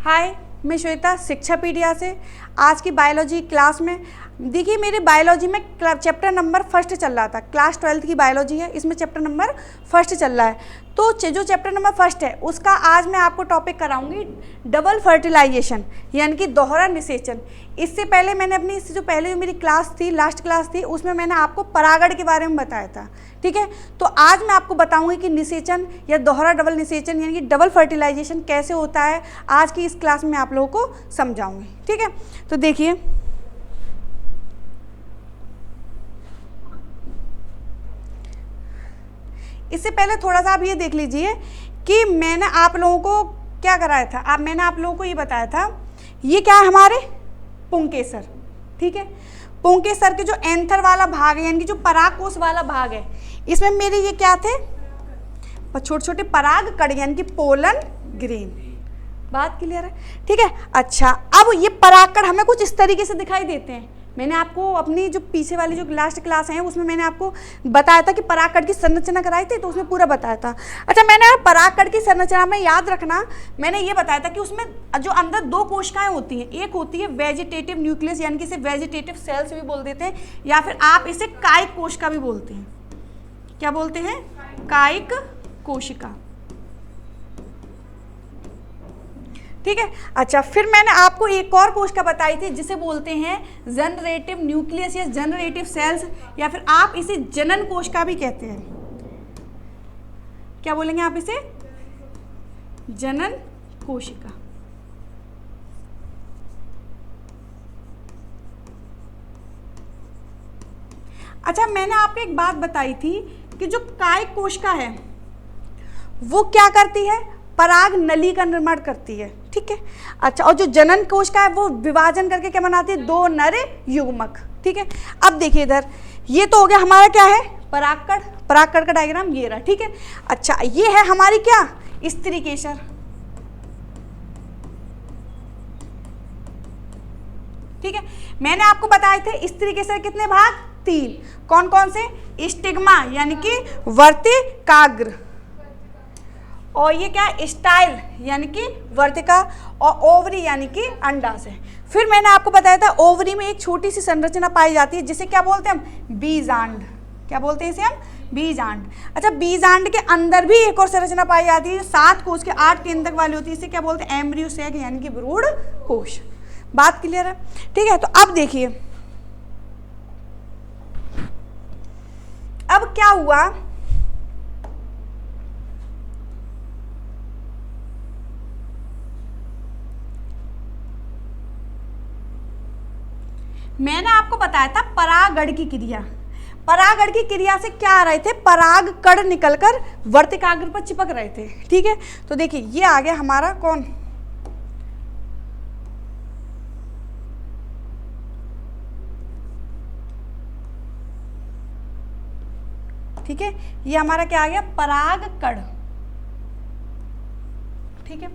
हाय, मैं श्वेता शिक्षापीडिया से। आज की बायोलॉजी क्लास में देखिए मेरे बायोलॉजी में चैप्टर नंबर फर्स्ट चल रहा था। क्लास 12th की बायोलॉजी है, इसमें चैप्टर नंबर फर्स्ट चल रहा है। तो जो चैप्टर नंबर फर्स्ट है उसका आज मैं आपको टॉपिक कराऊंगी डबल फर्टिलाइजेशन यानी कि दोहरा निषेचन। इससे पहले मैंने अपनी इससे जो पहले मेरी क्लास थी, लास्ट क्लास थी, उसमें मैंने आपको परागण के बारे में बताया था। ठीक है, तो आज मैं आपको बताऊंगी कि निषेचन या दोहरा डबल निषेचन यानी कि डबल फर्टिलाइजेशन कैसे होता है। आज की इस क्लास में आप लोगों को समझाऊंगी। ठीक है, तो देखिए इससे पहले थोड़ा सा आप ये देख लीजिए कि मैंने आप लोगों को क्या कराया था। मैंने आप लोगों को ये बताया था, ये क्या है हमारे पुंकेसर। ठीक है, पुंकेसर के जो एंथर वाला भाग है यानी कि जो परागकोश वाला भाग है, इसमें मेरे ये क्या थे, छोटे छोटे पराग कण यानी कि पोलन ग्रेन। बात क्लियर है? ठीक है। अच्छा, अब ये परागकण हमें कुछ इस तरीके से दिखाई देते हैं। मैंने आपको अपनी जो पीछे वाली जो लास्ट क्लास है उसमें मैंने आपको बताया था कि परागकण की संरचना कराई थी, तो उसमें पूरा बताया था। अच्छा, मैंने परागकण की संरचना में याद रखना, मैंने ये बताया था कि उसमें जो अंदर दो कोशिकाएं होती हैं, एक होती है वेजिटेटिव न्यूक्लियस यानी कि इसे वेजिटेटिव सेल्स भी बोल देते हैं, या फिर आप इसे कायिक कोशिका भी बोलते हैं। क्या बोलते हैं? कायिक कोशिका। ठीक है। अच्छा, फिर मैंने आपको एक और कोशिका बताई थी जिसे बोलते हैं जनरेटिव न्यूक्लियस या जनरेटिव सेल्स, या फिर आप इसे जनन कोशिका भी कहते हैं। क्या बोलेंगे आप इसे? जनन कोशिका। अच्छा, मैंने आपको एक बात बताई थी कि जो कायिक कोशिका है वो क्या करती है? पराग नली का निर्माण करती है। ठीक है। अच्छा, और जो जनन कोशिका है वो विभाजन करके क्या बनाती है? दो नर युग्मक। ठीक है। अब देखिए इधर, ये तो हो गया हमारा क्या है? परागकण। परागकण का डायग्राम ये रहा। ठीक है। अच्छा, ये है हमारी क्या? स्त्री केसर। ठीक है, मैंने आपको बताए थे स्त्री केसर कितने भाग? 3। कौन कौन से? स्टिग्मा यानी कि वर्तिकाग्र, और ये क्या? स्टाइल यानी कि वर्तिका, और ओवरी यानी कि अंडाशय। फिर मैंने आपको बताया था ओवरी में एक छोटी सी संरचना पाई जाती है जिसे क्या बोलते हैं हम? बीजांड। क्या बोलते हैं इसे हम? बीजांड। अच्छा, बीजांड के अंदर भी एक और संरचना पाई जाती है जो 7 कोश के 8 केंद्रक वाली होती है, इसे क्या बोलते हैं? एम्ब्रियो सैक यानी कि भ्रूण कोश। बात क्लियर है? ठीक है, तो अब देखिए अब क्या हुआ, मैंने आपको बताया था परागण की क्रिया। परागण की क्रिया से क्या आ रहे थे? पराग कण निकलकर वर्तिकाग्र पर चिपक रहे थे। ठीक है, तो देखिए ये आ गया हमारा कौन? ठीक है, ये हमारा क्या आ गया? परागकण। ठीक है।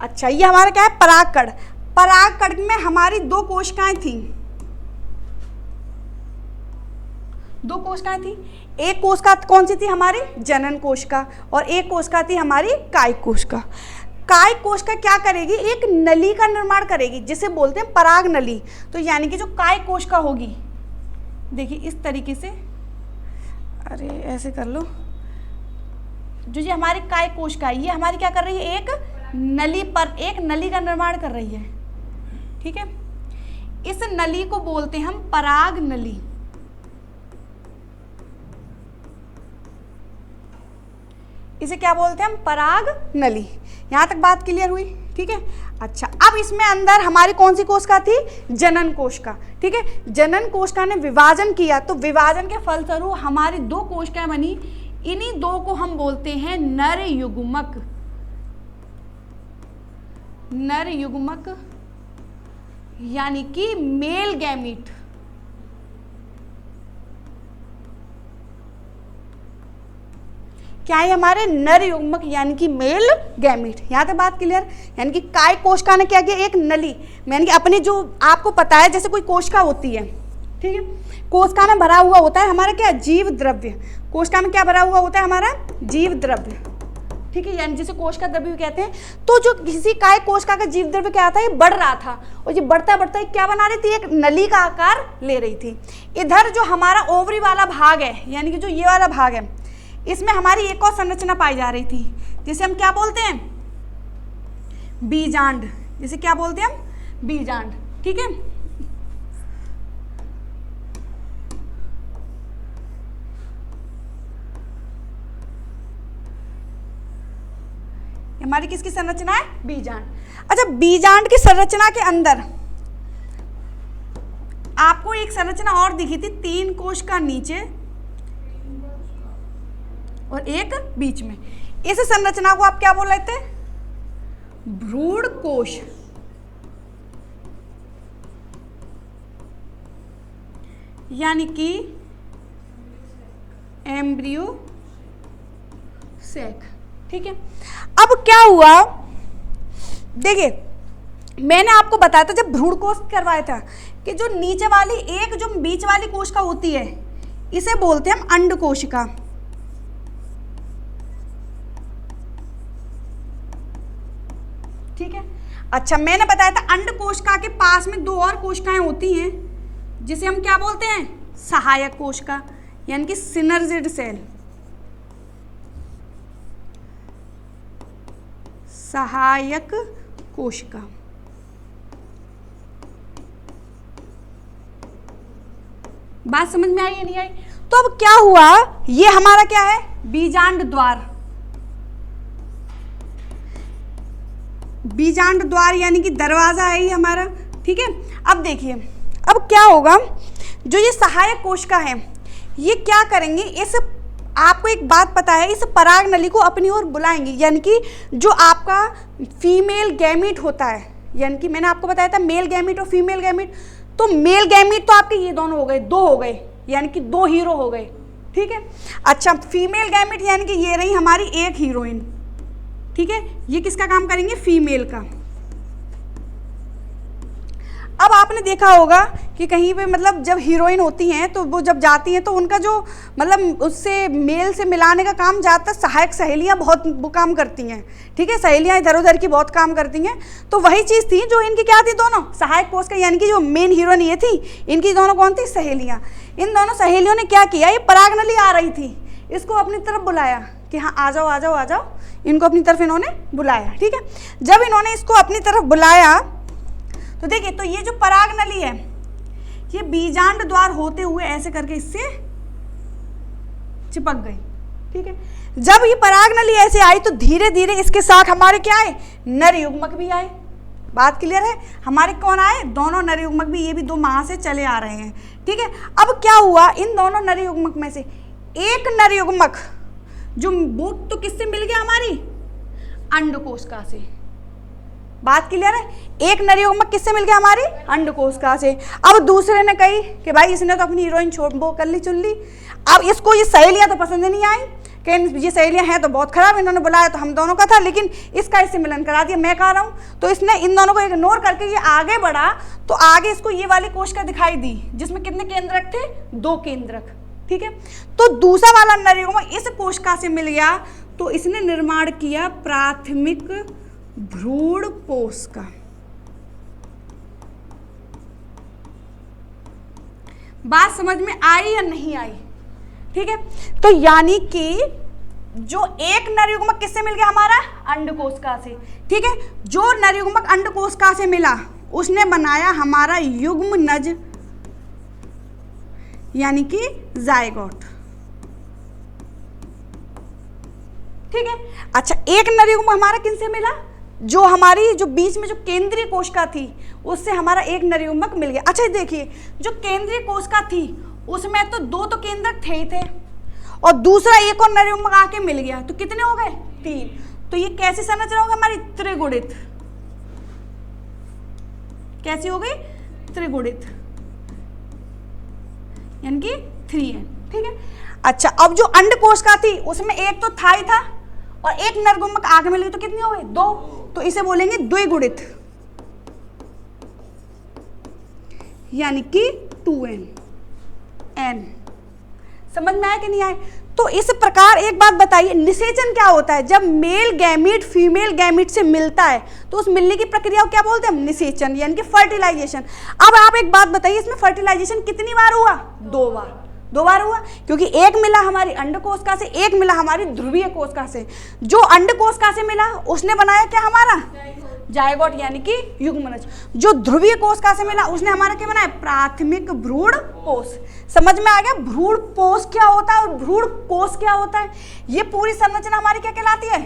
अच्छा, ये हमारा क्या है? परागकण। परागकण में हमारी 2 कोशिकाएं थी। 2 कोशिकाएं थी। एक कोशिका कौन सी थी? हमारी जनन कोशिका, और एक कोशिका थी हमारी कायिक कोशिका। कायिक कोशिका क्या करेगी? एक नली का निर्माण करेगी जिसे बोलते हैं पराग नली। तो यानी कि जो कायिक कोशिका होगी, देखिए इस तरीके से, अरे ऐसे कर लो, जो ये हमारी कायिक कोशिका है ये हमारी क्या कर रही है? एक नली का निर्माण कर रही है। ठीक है, इस नली को बोलते हैं हम पराग नली। इसे क्या बोलते हैं हम? पराग नली। यहां तक बात क्लियर हुई? ठीक है। अच्छा, अब इसमें अंदर हमारी कौन सी कोशिका थी? जनन कोशिका। ठीक है, जनन कोशिका ने विभाजन किया, तो विभाजन के फलस्वरूप हमारी 2 कोशिकाएं बनी। इन्हीं 2 को हम बोलते हैं नर युग्मक। नर युग्मक यानी कि मेल गैमीट। क्या है? हमारे नर युग्मक यानी कि मेल गैमीट। यहाँ तक बात क्लियर? यानी कि कायिक कोशिका ने क्या किया? एक नली, यानी कि अपनी जो आपको पता है जैसे कोई कोशिका होती है, ठीक है, कोशिका में भरा हुआ होता है हमारा क्या? जीव द्रव्य। कोशिका में क्या भरा हुआ होता है? हमारा जीव द्रव्य। ठीक है, यानी जिसे कोशिका द्रव्य कहते हैं। तो जो किसी काय कोशिका का जीव द्रव्य क्या था, ये बढ़ रहा था, और ये बढ़ता बढ़ता क्या बना रही थी, एक नली का आकार ले रही थी। इधर जो हमारा ओवरी वाला भाग है, यानी कि जो ये वाला भाग है, इसमें हमारी एक और संरचना पाई जा रही थी, जिसे हम क्या बोलते हैं, बीजांड। जिसे क्या बोलते हैं हम, बीजांड। ठीक है, हमारी किसकी संरचना है, बीजांड। अच्छा, बीजांड की संरचना के अंदर आपको एक संरचना और दिखी थी, 3 कोश का नीचे और एक बीच में। इस संरचना को आप क्या बोल रहे थे, भ्रूण कोश। यानी कि एम्ब्रियो सैक। ठीक है, अब क्या हुआ, देखिए मैंने आपको बताया था जब भ्रूण कोश करवाया था कि जो नीचे वाली एक जो बीच वाली कोशिका होती है, इसे बोलते हैं हम अंड कोशिका। ठीक है, अच्छा मैंने बताया था अंड कोशिका के पास में 2 और कोशिकाएं होती हैं, जिसे हम क्या बोलते हैं, सहायक कोशिका, यानी कि सिनर्जिड सेल। सहायक कोशिका। बात समझ में आई या नहीं आई? तो अब क्या हुआ, ये हमारा क्या है, बीजांड द्वार। बीजांड द्वार यानी कि दरवाजा है ये हमारा। ठीक है, अब देखिए अब क्या होगा, जो ये सहायक कोशिका है ये क्या करेंगे, इस आपको एक बात पता है, इस पराग नली को अपनी ओर बुलाएंगे। यानी कि जो आपका फीमेल गैमीट होता है, यानी कि मैंने आपको बताया था मेल गैमीट और फीमेल गैमीट, तो मेल गैमीट तो आपके ये दोनों हो गए, 2 हो गए, यानी कि 2 हीरो हो गए। ठीक है, अच्छा फीमेल गैमीट यानी कि ये रही हमारी एक हीरोइन। ठीक है, ये किसका काम करेंगे, फीमेल का। अब आपने देखा होगा कि कहीं पे मतलब जब हीरोइन होती हैं तो वो जब जाती हैं तो उनका जो मतलब उससे मेल से मिलाने का काम ज़्यादातर सहायक सहेलियां बहुत वो काम करती हैं। ठीक है, सहेलियां इधर उधर की बहुत काम करती हैं। तो वही चीज़ थी जो इनकी क्या थी, दोनों सहायक कोशिका, यानी कि जो मेन हीरोइन ये थी, इनकी दोनों कौन थी, सहेलियाँ। इन दोनों सहेलियों ने क्या किया, ये पराग नली आ रही थी, इसको अपनी तरफ बुलाया कि हाँ आ जाओ आ जाओ आ जाओ, इनको अपनी तरफ इन्होंने बुलाया। ठीक है, जब इन्होंने इसको अपनी तरफ बुलाया तो देखिए, तो ये जो पराग नली है ये बीजांड द्वार होते हुए ऐसे करके इससे चिपक गई। ठीक है, जब ये पराग नली ऐसे आई तो धीरे धीरे इसके साथ हमारे क्या आए, नर युग्मक भी आए। बात क्लियर है, हमारे कौन आए, दोनों नर युग्मक भी, ये भी 2 माह से चले आ रहे हैं। ठीक है, अब क्या हुआ, इन दोनों नर युग्मक में से एक नर युग्मक जो वो तो किससे मिल गया, हमारी अंड कोशिका से। बात क्लियर है, एक नर युग्मक किससे मिल गया, हमारी अंड कोशिका से। अब दूसरे ने कही कि भाई इसने तो अपनी हीरोइन छोड़ वो कर ली, चुन ली। अब इसको ये सहेलियां तो पसंद नहीं आई कि ये सहेलियां हैं तो बहुत खराब, इन्होंने बुलाया तो हम दोनों का था, लेकिन इसका इससे मिलन करा दिया, मैं कह रहा हूँ। तो इसने इन दोनों को इग्नोर करके ये आगे बढ़ा, तो आगे इसको ये वाली कोशिका दिखाई दी जिसमें कितने केंद्रक थे, 2 केंद्रक। ठीक है, तो दूसरा वाला नर युग्मक इस कोशिका से मिल गया, तो इसने निर्माण किया प्राथमिक भ्रूण पोष का। बात समझ में आई या नहीं आई? ठीक है, तो यानी कि जो एक नर युग्मक किससे मिल गया, हमारा अंड कोशिका से। ठीक है, जो नर युग्मक अंड कोशिका से मिला उसने बनाया हमारा युग्मनज, यानी कि जायगोट। ठीक है, अच्छा एक नर युग्मक हमारा किनसे मिला, जो हमारी जो बीच में जो केंद्रीय कोशिका थी उससे हमारा एक नर युग्मक मिल गया। अच्छा देखिए, जो केंद्रीय कोशिका थी उसमें तो 2 तो केंद्रक थे ही थे, और दूसरा एक और नर युग्मक आके मिल गया, तो कितने हो गए, 3। तो ये कैसी संरचना होगी हमारी, त्रिगुणित। कैसी हो गई, त्रिगुणित, यानी कि 3n। ठीक है, अच्छा अब जो अंड कोशिका थी उसमें एक तो था ही था और एक नर युग्मक आगे मिल गई, तो कितनी हो गई, 2। तो इसे बोलेंगे द्विगुणित, यानी कि 2n। समझ में आया कि नहीं आया? तो इस प्रकार एक बात बताइए, निषेचन क्या होता है? जब मेल गैमीट फीमेल गैमीट से मिलता है तो उस मिलने की प्रक्रिया को क्या बोलते हैं हम? निषेचन, यानी कि फर्टिलाइजेशन। अब आप एक बात बताइए, इसमें फर्टिलाइजेशन कितनी बार हुआ? 2 बार। 2 बार हुआ, क्योंकि एक मिला हमारी अंडकोशिका से, एक मिला हमारी ध्रुवीय कोशिका से। जो अंडकोशिका से मिला उसने बनाया क्या हमारा? जायगोट, यानी कि युग्मनज। जो ध्रुवीय कोशिका से मिला उसने हमारा क्या बनाया? प्राथमिक भ्रूण कोश। समझ में आ गया भ्रूण कोश क्या होता है और भ्रूण कोश क्या होता है? ये पूरी संरचना हमारी क्या कहलाती है?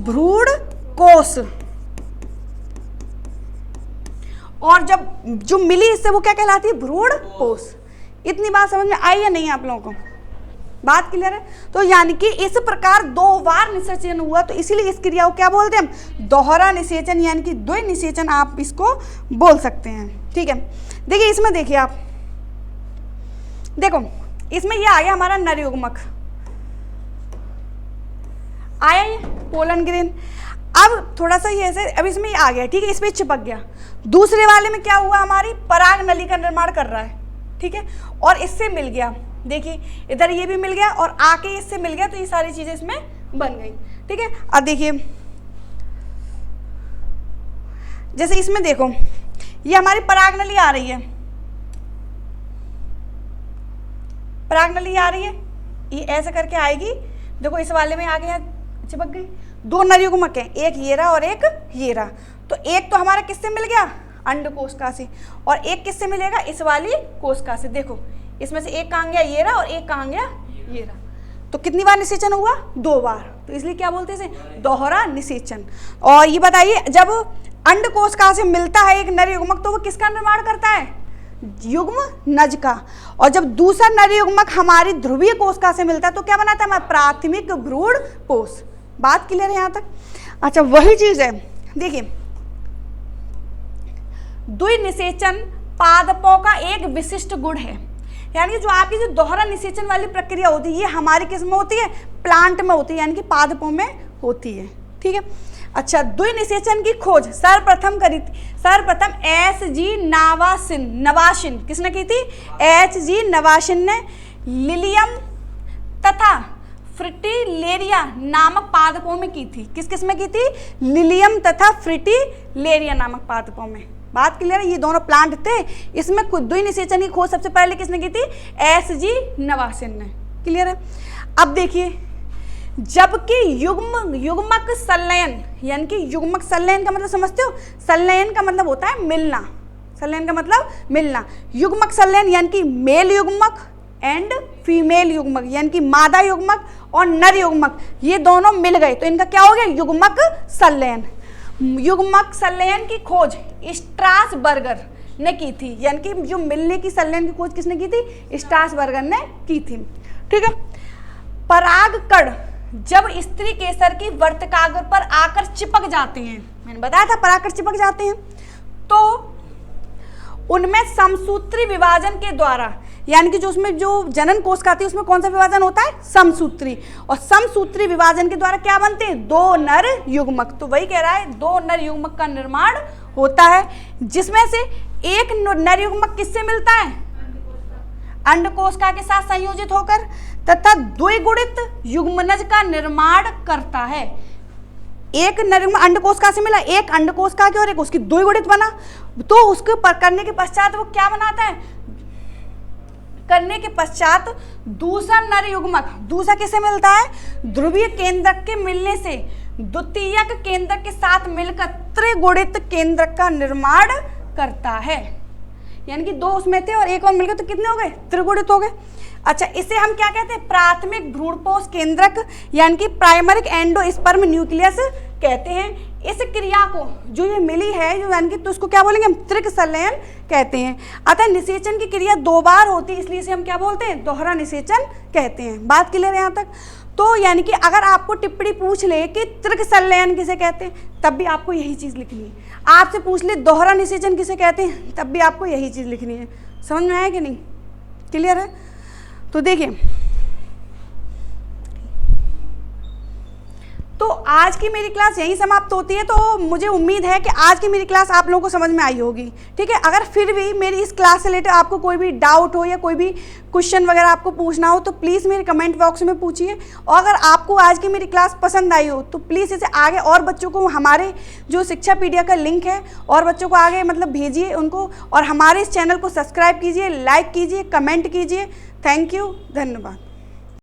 भ्रूण कोश। और जब जो मिली इससे वो क्या कहलाती है? भ्रूण कोश। इतनी बात समझ में आई या नहीं आप लोगों को? बात क्लियर है? तो यानी कि इस प्रकार 2 बार निषेचन हुआ, तो इसीलिए इस क्रिया को क्या बोलते हैं हम? दोहरा निषेचन, यानी कि द्वि निषेचन आप इसको बोल सकते हैं। ठीक है, देखिए इसमें देखिए आप, देखो इसमें ये आ गया हमारा नर युग्मक, आया ये पोलन ग्रेन। अब थोड़ा सा ये ऐसे, अब इसमें ये आ गया, ठीक है, इस पे चिपक गया। दूसरे वाले में क्या हुआ? हमारी पराग नली का निर्माण कर रहा है, ठीक है, और इससे मिल गया। देखिए इधर ये भी मिल गया और आके इससे मिल गया, तो ये सारी चीजें इसमें बन गई। ठीक है, अब देखिए जैसे इसमें देखो ये हमारी पराग नली आ रही है, पराग नली आ रही है, ये ऐसे करके आएगी। देखो इस वाले में आगे यहाँ चिपक गई। 2 नर युग्मक हैं, एक ये रहा और एक ये रहा। तो एक तो हमारा किससे मिल गया? अंडकोशिका से, और एक किससे मिलेगा? इस वाली कोशिका से। देखो इसमें से एक कहाँ गया? ये रहा, और एक कहाँ गया? ये रहा। तो कितनी बार निषेचन हुआ? 2 बार। तो इसलिए क्या बोलते हैं इसे? दोहरा निषेचन। और ये बताइए, जब अंडकोशिका से मिलता है एक नर युग्मक तो वो किसका निर्माण करता है? युग्मनज का। और जब दूसरा नर युग्मक हमारी ध्रुवीय कोशिका से मिलता है तो क्या बनाता है? हमारा प्राथमिक भ्रूण कोश। बात क्लियर है यहाँ तक? अच्छा, वही चीज है, देखिए द्विनिषेचन पादपों का एक विशिष्ट गुण है, यानी कि जो आपकी जो दोहरा निषेचन वाली प्रक्रिया होती है ये हमारी किस में होती है? प्लांट में होती है, यानी कि पादपों में होती है। ठीक है, अच्छा, द्विनिषेचन की खोज सर्वप्रथम करी थी, सर्वप्रथम H.G. नवासिन किसने की थी? H.G. नवासिन ने लिलियम तथा फ्रिटिलेरिया नामक पादपों में की थी। किस किस में की थी? लिलियम तथा फ्रिटिलेरिया नामक पादपों में। बात क्लियर है? ये दोनों प्लांट थे, इसमें खुद द्विनिषेचन की खोज सबसे पहले किसने की थी? H.G. नवासिन ने। क्लियर है? अब देखिए, जबकि युग्मक संलयन, यानी कि युग्मक संलयन का मतलब समझते हो? संलयन का मतलब होता है मिलना, संलयन का मतलब मिलना। युग्मक संलयन यानी कि मेल युग्मक एंड फीमेल युग्मक, यानी कि मादा युग्मक और नर युग्मक, ये दोनों मिल गए तो इनका क्या हो गया? युग्मक संलयन। युग्मक संलयन की खोज स्ट्रासबर्गर ने की थी, यानी कि जो मिलने की संलयन की खोज किसने की थी? स्ट्रासबर्गर ने की थी। ठीक है, परागकण जब स्त्री केसर की वर्तकाग्र पर आकर चिपक जाते हैं, मैंने बताया था परागकण चिपक जाते हैं, तो उनमें समसूत्री विभाजन के द्वारा, यानी कि जो उसमें जो जनन कोशिका आती है उसमें कौन सा विभाजन होता है? समसूत्री। और समसूत्री विभाजन के द्वारा क्या बनते हैं? 2 नर युग्मक। तो वही कह रहा है 2 नर युग्मक का निर्माण होता है, जिसमें से एक नर युग्मक किससे मिलता है? अंडकोशिका के साथ संयोजित होकर, तथा द्विगुणित युग्मनज का निर्माण करता है। एक नर युग्मक अंडकोशिका से मिला, एक अंडकोशिका के और एक उसकी द्विगुणित बना, तो उसके करने के पश्चात वो क्या बनाता है? करने के पश्चात दूसरा नर युग्मक, दूसरा किसे मिलता है? ध्रुवीय केंद्रक के मिलने से द्वितीयक केंद्रक के साथ मिलकर त्रिगुणित केंद्रक का निर्माण करता है। यानी कि 2 उसमें थे और एक और मिल गए तो कितने हो गए? त्रिगुणित हो गए। अच्छा, इसे हम क्या कहते हैं? प्राथमिक भ्रूणपोष केंद्रक, यानी कि प्राइमरिक एंडोस्पर्म न्यूक्लियस कहते हैं। इस क्रिया को जो ये मिली है, जो यानी कि तो उसको क्या बोलेंगे हम? त्रिक संलयन कहते हैं। अतः निषेचन की क्रिया 2 बार होती है, इसलिए इसे हम क्या बोलते हैं? दोहरा निषेचन कहते हैं। बात क्लियर है यहाँ तक? तो यानी कि अगर आपको टिप्पणी पूछ ले कि त्रिक संलयन किसे कहते हैं, तब भी आपको यही चीज़ लिखनी है। आपसे पूछ ले दोहरा निषेचन किसे कहते हैं, तब भी आपको यही चीज़ लिखनी है। समझ में आया कि नहीं? क्लियर है? तो देखिए, तो तो आज की मेरी क्लास यहीं समाप्त होती है। तो मुझे उम्मीद है कि आज की मेरी क्लास आप लोगों को समझ में आई होगी, ठीक है। अगर फिर भी मेरी इस क्लास से रिलेटेड आपको कोई भी डाउट हो या कोई भी क्वेश्चन वगैरह आपको पूछना हो तो प्लीज़ मेरे कमेंट बॉक्स में पूछिए। और अगर आपको आज की मेरी क्लास पसंद आई हो तो प्लीज़ इसे आगे और बच्चों को, हमारे जो शिक्षापीडिया का लिंक है, और बच्चों को आगे मतलब भेजिए उनको, और हमारे इस चैनल को सब्सक्राइब कीजिए, लाइक कीजिए, कमेंट कीजिए। थैंक यू, धन्यवाद।